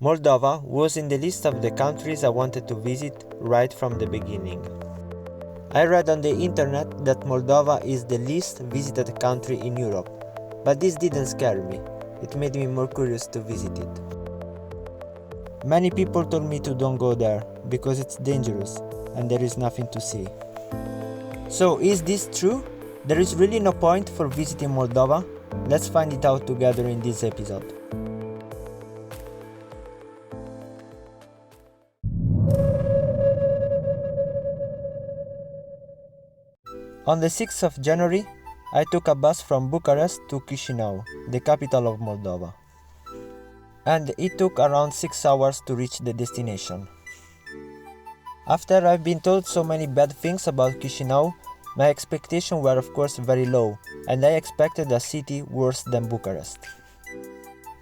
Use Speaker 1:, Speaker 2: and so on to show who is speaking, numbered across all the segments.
Speaker 1: Moldova was in the list of the countries I wanted to visit right from the beginning. I read on the internet that Moldova is the least visited country in Europe, but this didn't scare me. It made me more curious to visit it. Many people told me to don't go there because it's dangerous and there is nothing to see. So is this true? There is really no point for visiting Moldova? Let's find it out together in this episode. On the 6th of January, I took a bus from Bucharest to Chisinau, the capital of Moldova. And it took around 6 hours to reach the destination. After I've been told so many bad things about Chisinau, my expectations were of course very low, and I expected a city worse than Bucharest.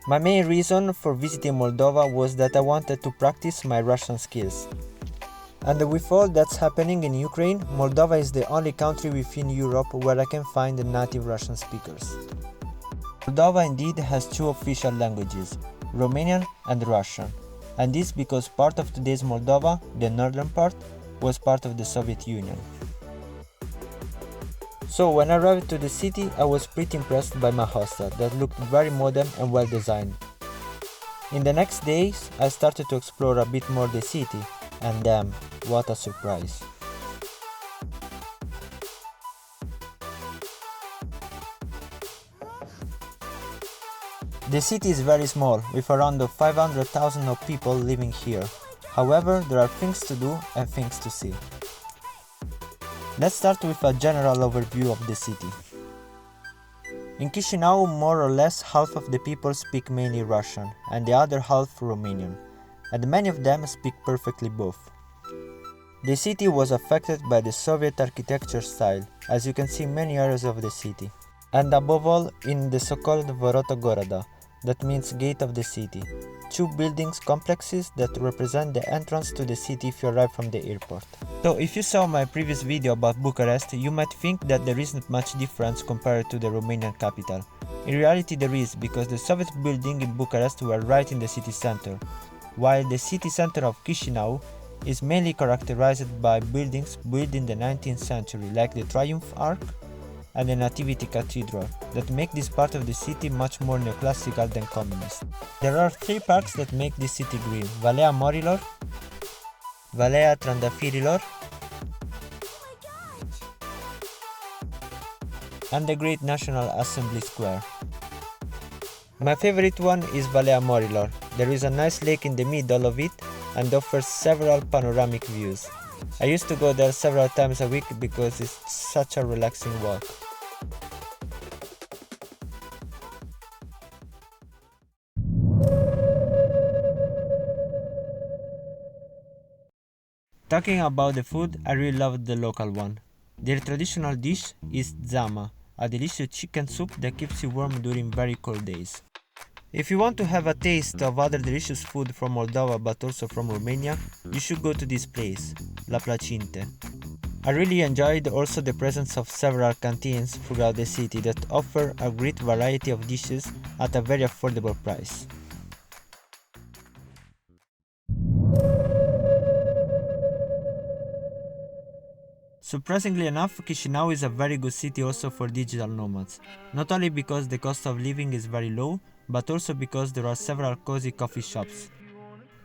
Speaker 1: My main reason for visiting Moldova was that I wanted to practice my Russian skills. And with all that's happening in Ukraine, Moldova is the only country within Europe where I can find native Russian speakers. Moldova indeed has two official languages, Romanian and Russian, and this because part of today's Moldova, the northern part, was part of the Soviet Union. So when I arrived to the city, I was pretty impressed by my hostel that looked very modern and well designed. In the next days, I started to explore a bit more the city, and damn, what a surprise. The city is very small, with around 500,000 of people living here. However, there are things to do and things to see. Let's start with a general overview of the city. In Chisinau, more or less half of the people speak mainly Russian, and the other half Romanian, and many of them speak perfectly both. The city was affected by the Soviet architecture style, as you can see in many areas of the city, and above all in the so-called Vorota Goroda, that means gate of the city, two buildings complexes that represent the entrance to the city if you arrive from the airport. So if you saw my previous video about Bucharest, you might think that there isn't much difference compared to the Romanian capital. In reality there is, because the Soviet buildings in Bucharest were right in the city center, while the city center of Chisinau is mainly characterized by buildings built in the 19th century, like the Triumph Arch and the Nativity Cathedral, that make this part of the city much more neoclassical than communist. There are three parks that make this city green: Valea Morilor, Valea Trandafirilor, and the Great National Assembly Square. My favorite one is Valea Morilor. There is a nice lake in the middle of it and offers several panoramic views. I used to go there several times a week because it's such a relaxing walk. Talking about the food, I really loved the local one. Their traditional dish is zama, a delicious chicken soup that keeps you warm during very cold days. If you want to have a taste of other delicious food from Moldova but also from Romania, you should go to this place, La Placinte. I really enjoyed also the presence of several canteens throughout the city that offer a great variety of dishes at a very affordable price. Surprisingly enough, Chisinau is a very good city also for digital nomads, not only because the cost of living is very low, but also because there are several cozy coffee shops.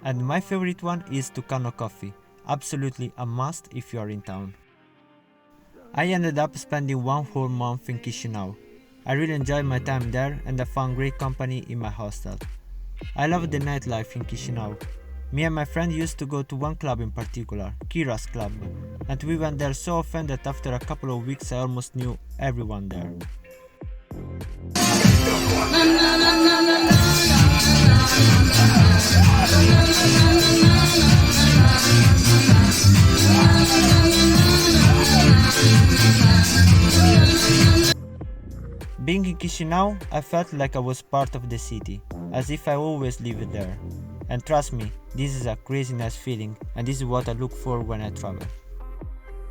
Speaker 1: And my favorite one is Tucano Coffee, absolutely a must if you are in town. I ended up spending one whole month in Chisinau. I really enjoyed my time there and I found great company in my hostel. I love the nightlife in Chisinau. Me and my friend used to go to one club in particular, Kira's Club, and we went there so often that after a couple of weeks I almost knew everyone there. Being in Chisinau, I felt like I was part of the city, as if I always lived there. And trust me, this is a crazy nice feeling, and this is what I look for when I travel.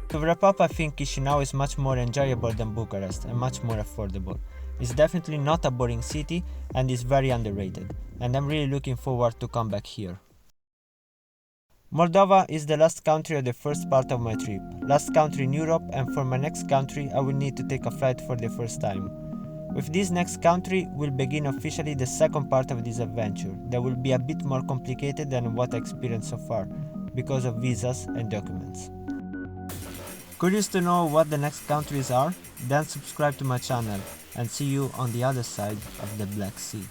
Speaker 1: To wrap up, I think Chisinau is much more enjoyable than Bucharest and much more affordable. It's definitely not a boring city and is very underrated, and I'm really looking forward to come back here. Moldova is the last country of the first part of my trip, last country in Europe, and for my next country I will need to take a flight for the first time. With this next country will begin officially the second part of this adventure that will be a bit more complicated than what I experienced so far, because of visas and documents. Curious to know what the next countries are? Then subscribe to my channel and see you on the other side of the Black Sea.